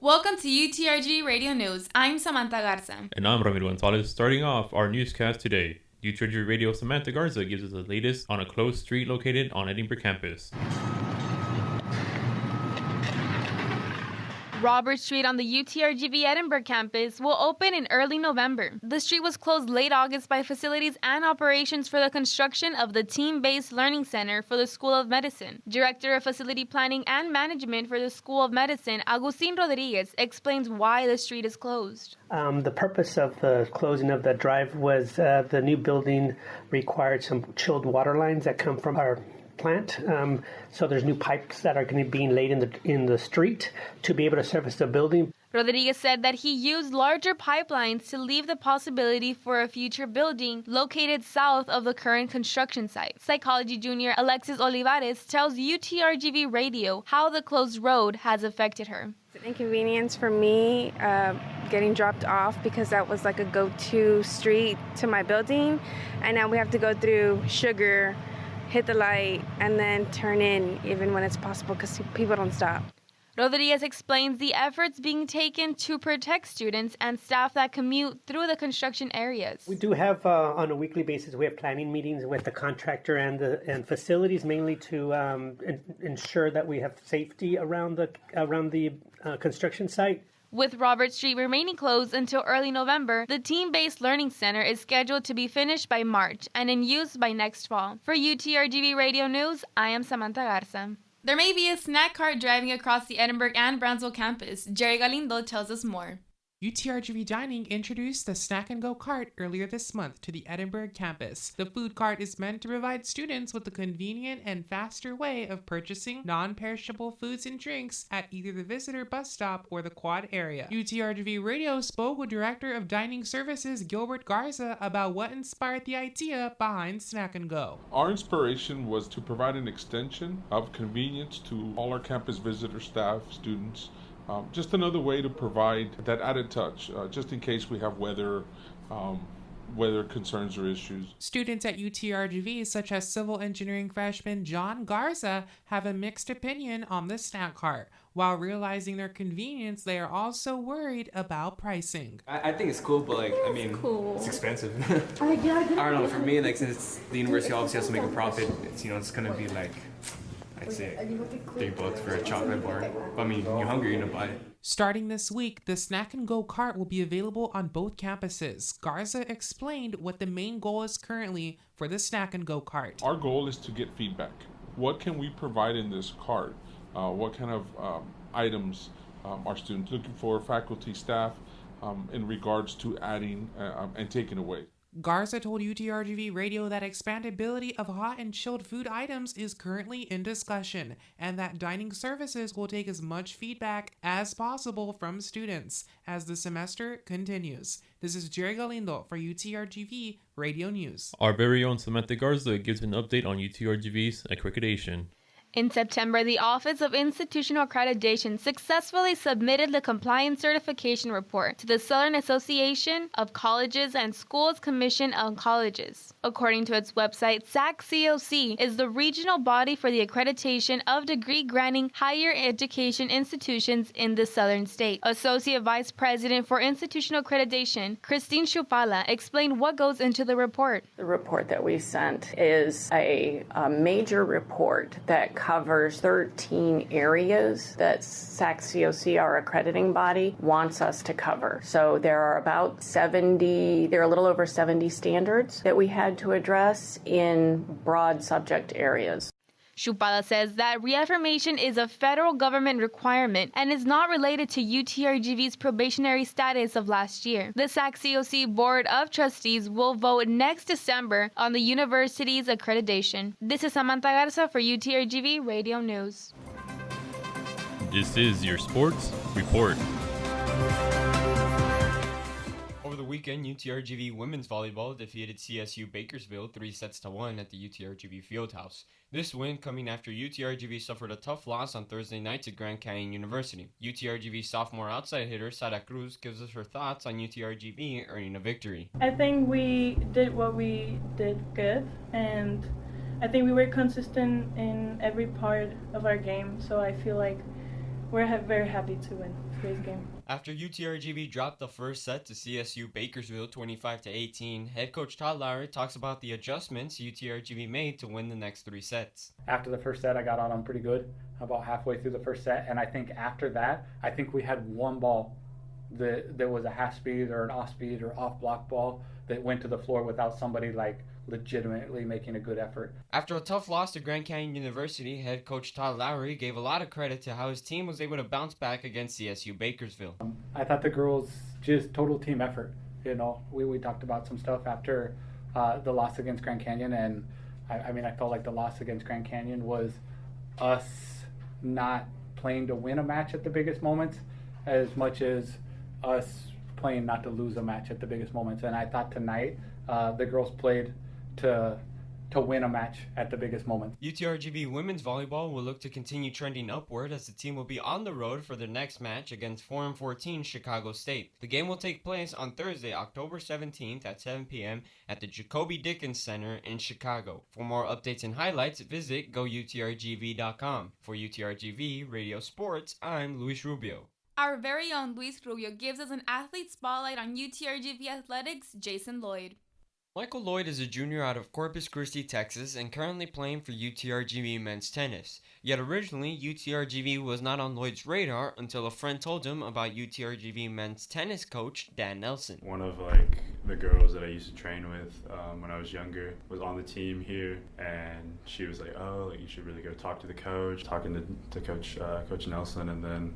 Welcome to UTRGV Radio News. I'm Samantha Garza. And I'm Ramiro Gonzalez. Starting off our newscast today, UTRGV Radio Samantha Garza gives us the latest on a closed street located on Edinburg campus. Robert Street on the UTRGV Edinburg campus will open in early November. The street was closed late August by facilities and operations for the construction of the Team-Based Learning Center for the School of Medicine. Director of Facility Planning and Management for the School of Medicine, Agustin Rodriguez, explains why the street is closed. The purpose of the closing of the drive was the new building required some chilled water lines that come from our plant. So there's new pipes that are going to be laid in the street to be able to service the building. Rodriguez said that he used larger pipelines to leave the possibility for a future building located south of the current construction site. Psychology junior Alexis Olivares tells UTRGV Radio how the closed road has affected her. It's an inconvenience for me getting dropped off because that was like a go-to street to my building, and now we have to go through Sugar, hit the light, and then turn in even when it's possible because people don't stop. Rodriguez explains the efforts being taken to protect students and staff that commute through the construction areas. We do have, on a weekly basis, we have planning meetings with the contractor and facilities, mainly to ensure that we have safety around the construction site. With Robert Street remaining closed until early November, the Team-Based Learning Center is scheduled to be finished by March and in use by next fall. For UTRGV Radio News, I am Samantha Garza. There may be a snack cart driving across the Edinburg and Brownsville campus. Jerry Galindo tells us more. UTRGV Dining introduced the Snack and Go cart earlier this month to the Edinburg campus. The food cart is meant to provide students with a convenient and faster way of purchasing non-perishable foods and drinks at either the visitor bus stop or the quad area. UTRGV Radio spoke with Director of Dining Services Gilbert Garza about what inspired the idea behind Snack and Go. Our inspiration was to provide an extension of convenience to all our campus visitor staff, students. Just another way to provide that added touch, just in case we have weather concerns or issues. Students at UTRGV, such as civil engineering freshman John Garza, have a mixed opinion on the snack cart. While realizing their convenience, they are also worried about pricing. I think it's cool, but it's expensive. I don't know, for me, since the university obviously has to make a profit, it's gonna be I'd say $3 for a chocolate bar. You're hungry, you're gonna buy it. Starting this week, the Snack and Go cart will be available on both campuses. Garza explained what the main goal is currently for the Snack and Go cart. Our goal is to get feedback. What can we provide in this cart? What kind of items are students looking for, faculty, staff, in regards to adding and taking away? Garza told UTRGV Radio that expandability of hot and chilled food items is currently in discussion, and that dining services will take as much feedback as possible from students as the semester continues. This is Jerry Galindo for UTRGV Radio News. Our very own Samantha Garza gives an update on UTRGV's accreditation. In September, the Office of Institutional Accreditation successfully submitted the Compliance Certification Report to the Southern Association of Colleges and Schools Commission on Colleges. According to its website, SACCOC is the regional body for the accreditation of degree-granting higher education institutions in the southern state. Associate Vice President for Institutional Accreditation, Christine Shupala, explained what goes into the report. The report that we sent is a major report that covers 13 areas that SACCOC, our accrediting body, wants us to cover. So there are a little over 70 standards that we had to address in broad subject areas. Shupala says that reaffirmation is a federal government requirement and is not related to UTRGV's probationary status of last year. The SACCOC Board of Trustees will vote next December on the university's accreditation. This is Samantha Garza for UTRGV Radio News. This is your sports report. Over the weekend, UTRGV women's volleyball defeated CSU Bakersfield 3-1 at the UTRGV Fieldhouse. This win coming after UTRGV suffered a tough loss on Thursday night to Grand Canyon University. UTRGV sophomore outside hitter Sara Cruz gives us her thoughts on UTRGV earning a victory. I think we did what we did good, and I think we were consistent in every part of our game, so I feel like we're very happy to win today's game. After UTRGV dropped the first set to CSU Bakersville 25-18, head coach Todd Lowry talks about the adjustments UTRGV made to win the next 3 sets. After the first set, I got on them pretty good, about halfway through the first set, and I think after that, I think we had one ball that was a half speed or an off speed or off block ball that went to the floor without somebody like legitimately making a good effort. After a tough loss to Grand Canyon University, head coach Todd Lowry gave a lot of credit to how his team was able to bounce back against CSU Bakersville. I thought the girls just total team effort. You know, we talked about some stuff after the loss against Grand Canyon, and I felt like the loss against Grand Canyon was us not playing to win a match at the biggest moments as much as us playing not to lose a match at the biggest moments. And I thought tonight the girls played to win a match at the biggest moment. UTRGV women's volleyball will look to continue trending upward as the team will be on the road for their next match against 4-14 Chicago State. The game will take place on Thursday, October 17th at 7 p.m. at the Jacoby Dickens Center in Chicago. For more updates and highlights, visit goutrgv.com. For UTRGV Radio Sports, I'm Luis Rubio. Our very own Luis Rubio gives us an athlete spotlight on UTRGV Athletics, Jason Lloyd. Michael Lloyd is a junior out of Corpus Christi, Texas, and currently playing for UTRGV men's tennis. Yet originally, UTRGV was not on Lloyd's radar until a friend told him about UTRGV men's tennis coach Dan Nelson. One of the girls that I used to train with when I was younger was on the team here, and she was like, "Oh, you should really go talk to the coach." Talking to Coach Nelson, and then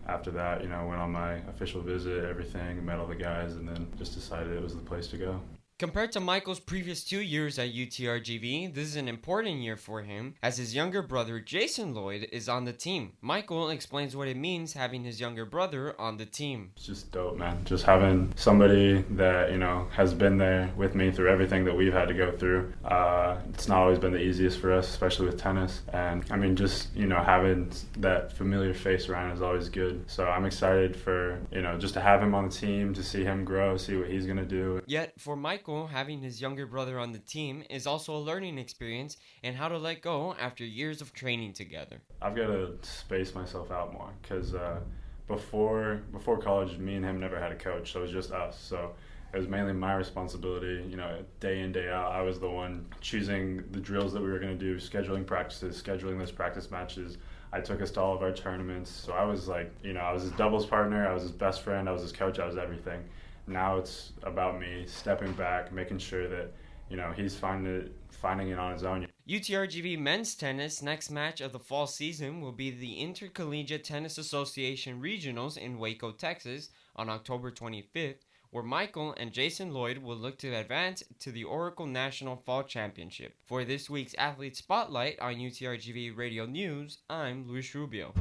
after that, went on my official visit, everything, met all the guys, and then just decided it was the place to go. Compared to Michael's previous 2 years at UTRGV, this is an important year for him as his younger brother Jason Lloyd is on the team. Michael explains what it means having his younger brother on the team. It's just dope, man. Just having somebody that, has been there with me through everything that we've had to go through. It's not always been the easiest for us, especially with tennis. And just, having that familiar face around is always good. So I'm excited for, just to have him on the team, to see him grow, see what he's going to do. Yet for Michael, having his younger brother on the team is also a learning experience and how to let go after years of training together. I've got to space myself out more because before college, me and him never had a coach, so it was just us. So it was mainly my responsibility, day in, day out. I was the one choosing the drills that we were going to do, scheduling practices, scheduling those practice matches. I took us to all of our tournaments. So I was I was his doubles partner, I was his best friend, I was his coach, I was everything. Now it's about me stepping back, making sure that, he's finding it on his own. UTRGV men's tennis next match of the fall season will be the Intercollegiate Tennis Association Regionals in Waco, Texas on October 25th, where Michael and Jason Lloyd will look to advance to the Oracle National Fall Championship. For this week's Athlete Spotlight on UTRGV Radio News, I'm Luis Rubio.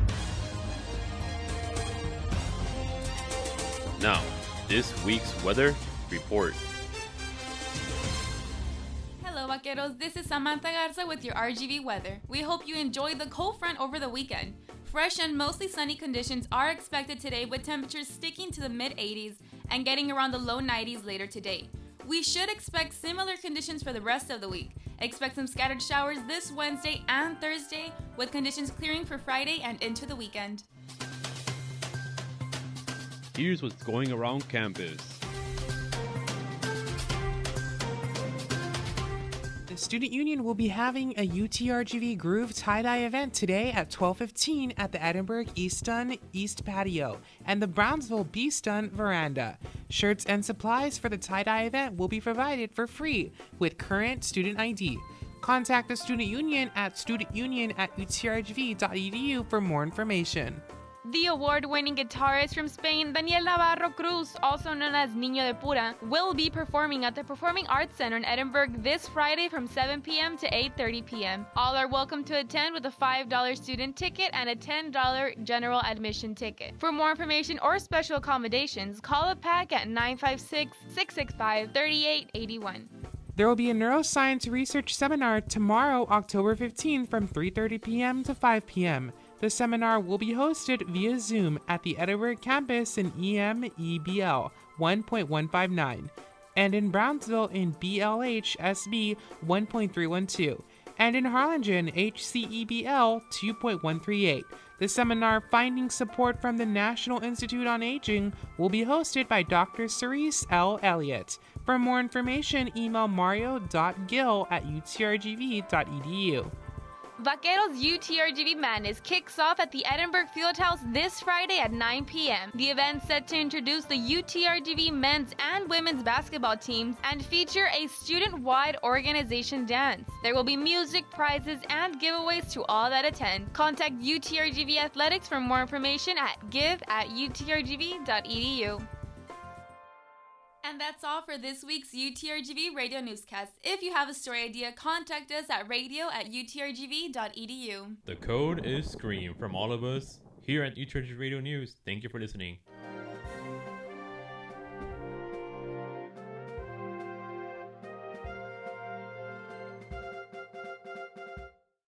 Now, this week's weather report. Hello, Vaqueros. This is Samantha Garza with your RGV weather. We hope you enjoyed the cold front over the weekend. Fresh and mostly sunny conditions are expected today with temperatures sticking to the mid-80s and getting around the low 90s later today. We should expect similar conditions for the rest of the week. Expect some scattered showers this Wednesday and Thursday with conditions clearing for Friday and into the weekend. Here's what's going around campus. The Student Union will be having a UTRGV Groove tie-dye event today at 12:15 at the Edinburg Easton East Patio and the Brownsville Beeston Veranda. Shirts and supplies for the tie-dye event will be provided for free with current student ID. Contact the Student Union at studentunion@utrgv.edu for more information. The award-winning guitarist from Spain, Daniel Navarro Cruz, also known as Niño de Pura, will be performing at the Performing Arts Center in Edinburg this Friday from 7 p.m. to 8:30 p.m. All are welcome to attend with a $5 student ticket and a $10 general admission ticket. For more information or special accommodations, call the PAC at 956-665-3881. There will be a neuroscience research seminar tomorrow, October 15th from 3:30 p.m. to 5 p.m. The seminar will be hosted via Zoom at the Edinburg campus in EMEBL 1.159 and in Brownsville in BLH SB 1.312 and in Harlingen HCEBL 2.138. The seminar, Finding Support from the National Institute on Aging, will be hosted by Dr. Cerise L. Elliott. For more information, email mario.gill@utrgv.edu. Vaqueros UTRGV Madness kicks off at the Edinburg Fieldhouse this Friday at 9 p.m. The event set to introduce the UTRGV men's and women's basketball teams and feature a student-wide organization dance. There will be music, prizes, and giveaways to all that attend. Contact UTRGV Athletics for more information at give@utrgv.edu. And that's all for this week's UTRGV Radio Newscast. If you have a story idea, contact us at radio@utrgv.edu. The code is SCREAM from all of us here at UTRGV Radio News. Thank you for listening.